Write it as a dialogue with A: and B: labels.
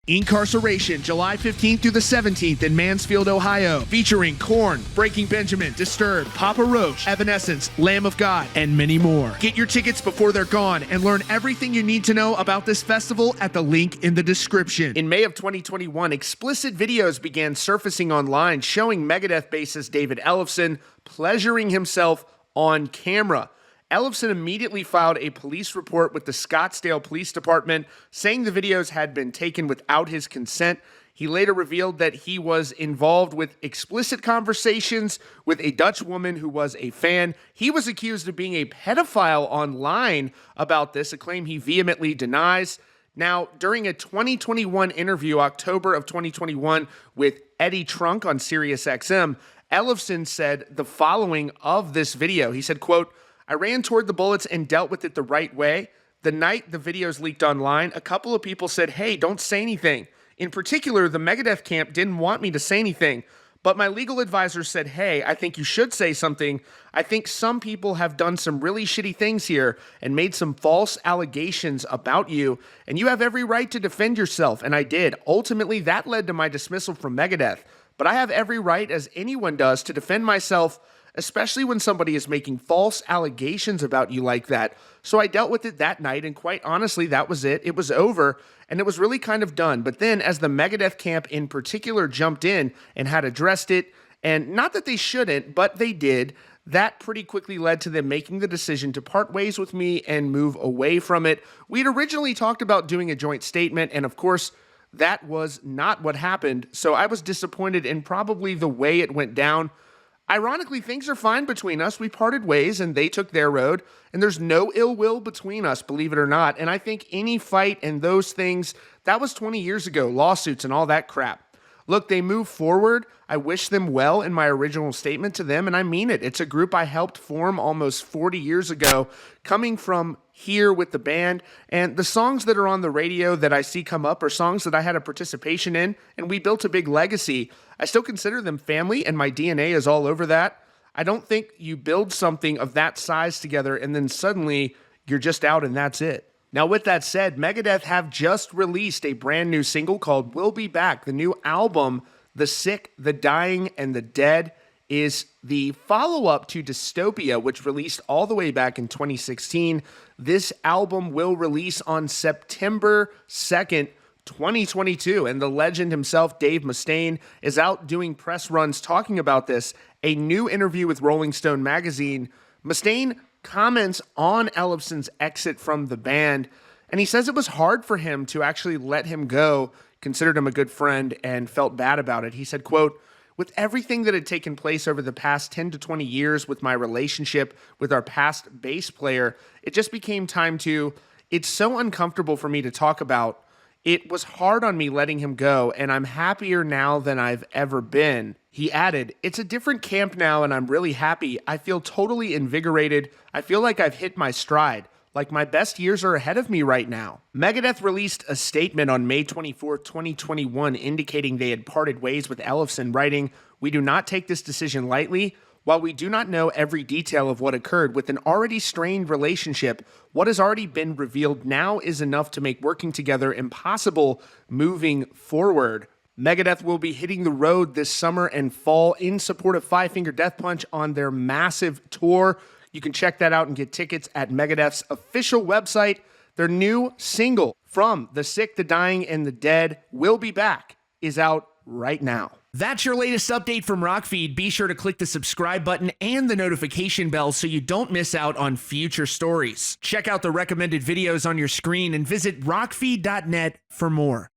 A: Incarceration, July 15th through the 17th in Mansfield, Ohio, featuring Korn, Breaking Benjamin, Disturbed, Papa Roach, Evanescence, Lamb of God, and many more. Get your tickets before they're gone and learn everything you need to know about this festival at the link in the description. In May of 2021, explicit videos began surfacing online showing Megadeth bassist David Ellefson pleasuring himself on camera. Ellefson immediately filed a police report with the Scottsdale Police Department saying the videos had been taken without his consent. He later revealed that he was involved with explicit conversations with a Dutch woman who was a fan. He was accused of being a pedophile online about this, a claim he vehemently denies. Now, during a 2021 interview, October of 2021, with Eddie Trunk on SiriusXM, Ellefson said the following of this video. He said, quote, "I ran toward the bullets and dealt with it the right way. The night the videos leaked online, a couple of people said, hey, don't say anything. In particular, the Megadeth camp didn't want me to say anything. But my legal advisor said, hey, I think you should say something. I think some people have done some really shitty things here and made some false allegations about you, and you have every right to defend yourself, and I did. Ultimately, that led to my dismissal from Megadeth. But I have every right, as anyone does, to defend myself, especially when somebody is making false allegations about you like that. So I dealt with it that night, and quite honestly, that was it. It was over, and it was really kind of done. But then, as the Megadeth camp in particular jumped in and had addressed it, and not that they shouldn't, but they did, that pretty quickly led to them making the decision to part ways with me and move away from it. We'd originally talked about doing a joint statement, and of course, that was not what happened. So I was disappointed in probably the way it went down. Ironically, things are fine between us. We parted ways and they took their road, and there's no ill will between us, believe it or not. And I think any fight and those things, that was 20 years ago, lawsuits and all that crap. Look, they move forward. I wish them well in my original statement to them, and I mean it. It's a group I helped form almost 40 years ago, coming from here with the band, and the songs that are on the radio that I see come up are songs that I had a participation in, and we built a big legacy. I still consider them family, and my DNA is all over that. I don't think you build something of that size together, and then suddenly you're just out and that's it. Now, with that said, Megadeth have just released a brand new single called We'll Be Back. The new album, The Sick, The Dying, and The Dead, is the follow-up to Dystopia, which released all the way back in 2016. This album will release on September 2nd, 2022, and the legend himself, Dave Mustaine, is out doing press runs talking about this. A new interview with Rolling Stone magazine, Mustaine comments on Ellefson's exit from the band, and he says it was hard for him to actually let him go, considered him a good friend, and felt bad about it. He said, quote, "With everything that had taken place over the past 10 to 20 years with my relationship with our past bass player, it just became time to, it's so uncomfortable for me to talk about. It was hard on me letting him go, and I'm happier now than I've ever been." He added, "It's a different camp now, and I'm really happy. I feel totally invigorated. I feel like I've hit my stride. Like my best years are ahead of me right now." Megadeth released a statement on May 24, 2021, indicating they had parted ways with Ellefson, writing, "We do not take this decision lightly. While we do not know every detail of what occurred with an already strained relationship, what has already been revealed now is enough to make working together impossible moving forward." Megadeth will be hitting the road this summer and fall in support of Five Finger Death Punch on their massive tour. You can check that out and get tickets at Megadeth's official website. Their new single from The Sick, The Dying, and The Dead, Will Be Back, is out right now. That's your latest update from Rockfeed. Be sure to click the subscribe button and the notification bell so you don't miss out on future stories. Check out the recommended videos on your screen and visit rockfeed.net for more.